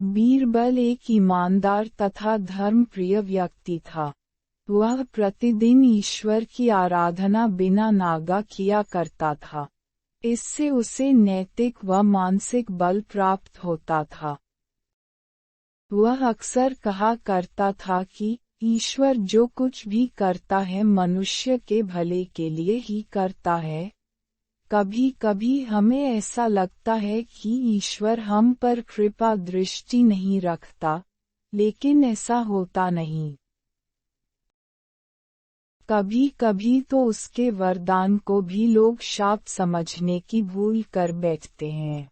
बीरबल एक ईमानदार तथा धर्मप्रिय व्यक्ति था। वह प्रतिदिन ईश्वर की आराधना बिना नागा किया करता था। इससे उसे नैतिक व मानसिक बल प्राप्त होता था। वह अक्सर कहा करता था कि ईश्वर जो कुछ भी करता है मनुष्य के भले के लिए ही करता है। कभी कभी हमें ऐसा लगता है कि ईश्वर हम पर कृपा दृष्टि नहीं रखता, लेकिन ऐसा होता नहीं। कभी कभी तो उसके वरदान को भी लोग शाप समझने की भूल कर बैठते हैं।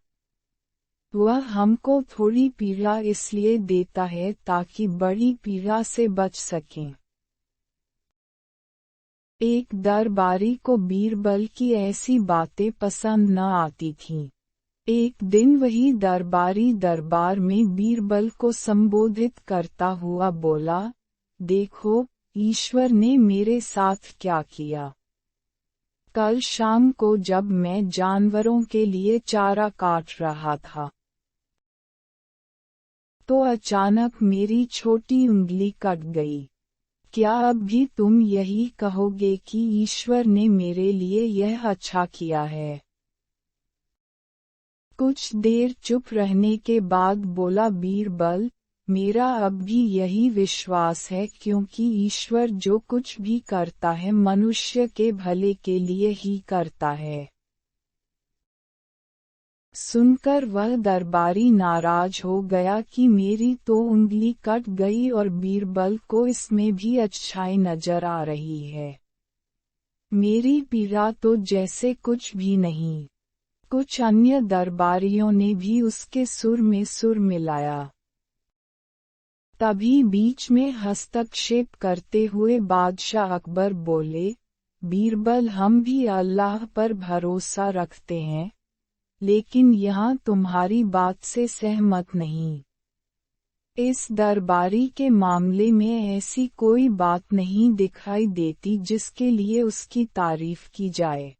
वह हमको थोड़ी पीड़ा इसलिए देता है ताकि बड़ी पीड़ा से बच सकें। एक दरबारी को बीरबल की ऐसी बातें पसंद न आती थीं। एक दिन वही दरबारी दरबार में बीरबल को संबोधित करता हुआ बोला, देखो, ईश्वर ने मेरे साथ क्या किया। कल शाम को जब मैं जानवरों के लिए चारा काट रहा था, तो अचानक मेरी छोटी उंगली कट गई। क्या अब भी तुम यही कहोगे कि ईश्वर ने मेरे लिए यह अच्छा किया है? कुछ देर चुप रहने के बाद बोला बीरबल, मेरा अब भी यही विश्वास है क्योंकि ईश्वर जो कुछ भी करता है मनुष्य के भले के लिए ही करता है। सुनकर वह दरबारी नाराज हो गया कि मेरी तो उंगली कट गई और बीरबल को इसमें भी अच्छाई नजर आ रही है। मेरी पीड़ा तो जैसे कुछ भी नहीं। कुछ अन्य दरबारियों ने भी उसके सुर में सुर मिलाया। तभी बीच में हस्तक्षेप करते हुए बादशाह अकबर बोले, बीरबल हम भी अल्लाह पर भरोसा रखते हैं, लेकिन यहाँ तुम्हारी बात से सहमत नहीं। इस दरबारी के मामले में ऐसी कोई बात नहीं दिखाई देती जिसके लिए उसकी तारीफ की जाए।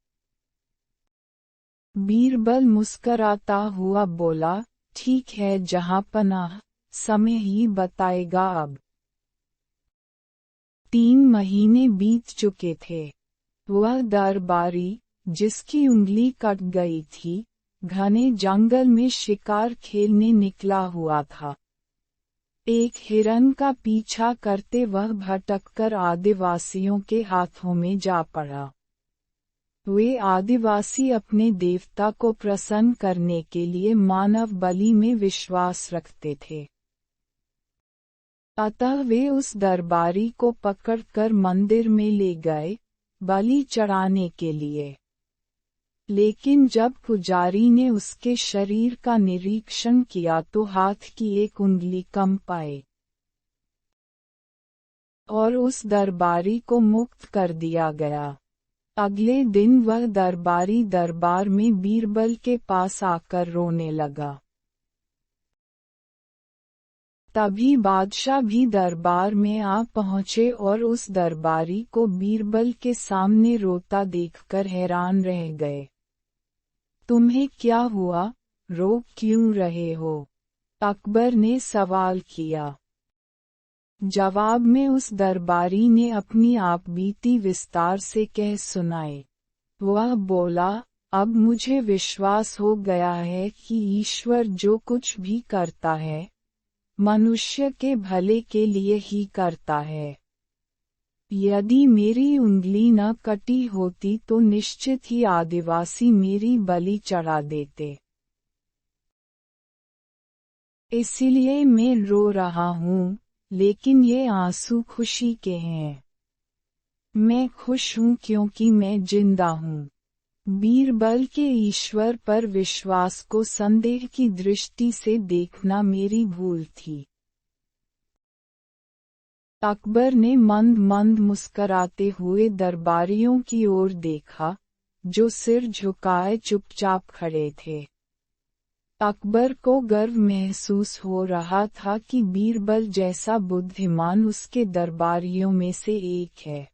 बीरबल मुस्कराता हुआ बोला, ठीक है जहाँपनाह, समय ही बताएगा अब। 3 महीने बीत चुके थे। वह दरबारी, जिसकी उंगली कट गई थी, घने जंगल में शिकार खेलने निकला हुआ था। एक हिरन का पीछा करते वह भटककर आदिवासियों के हाथों में जा पड़ा। वे आदिवासी अपने देवता को प्रसन्न करने के लिए मानव बलि में विश्वास रखते थे। अतः वे उस दरबारी को पकड़कर मंदिर में ले गए, बलि चढ़ाने के लिए। लेकिन जब पुजारी ने उसके शरीर का निरीक्षण किया तो हाथ की एक उंगली कम पाई, और उस दरबारी को मुक्त कर दिया गया। अगले दिन वह दरबारी दरबार में बीरबल के पास आकर रोने लगा। तभी बादशाह भी दरबार में आ पहुँचे और उस दरबारी को बीरबल के सामने रोता देखकर हैरान रह गए। तुम्हें क्या हुआ, रो क्यों रहे हो? अकबर ने सवाल किया। जवाब में उस दरबारी ने अपनी आपबीती विस्तार से कह सुनाई। वह बोला, अब मुझे विश्वास हो गया है कि ईश्वर जो कुछ भी करता है, मनुष्य के भले के लिए ही करता है। यदि मेरी उंगली न कटी होती तो निश्चित ही आदिवासी मेरी बलि चढ़ा देते। इसलिए मैं रो रहा हूँ, लेकिन ये आंसू खुशी के हैं। मैं खुश हूँ क्योंकि मैं जिंदा हूँ। बीरबल के ईश्वर पर विश्वास को संदेह की दृष्टि से देखना मेरी भूल थी। अकबर ने मंद मंद मुस्कराते हुए दरबारियों की ओर देखा, जो सिर झुकाए चुपचाप खड़े थे। अकबर को गर्व महसूस हो रहा था कि बीरबल जैसा बुद्धिमान उसके दरबारियों में से एक है।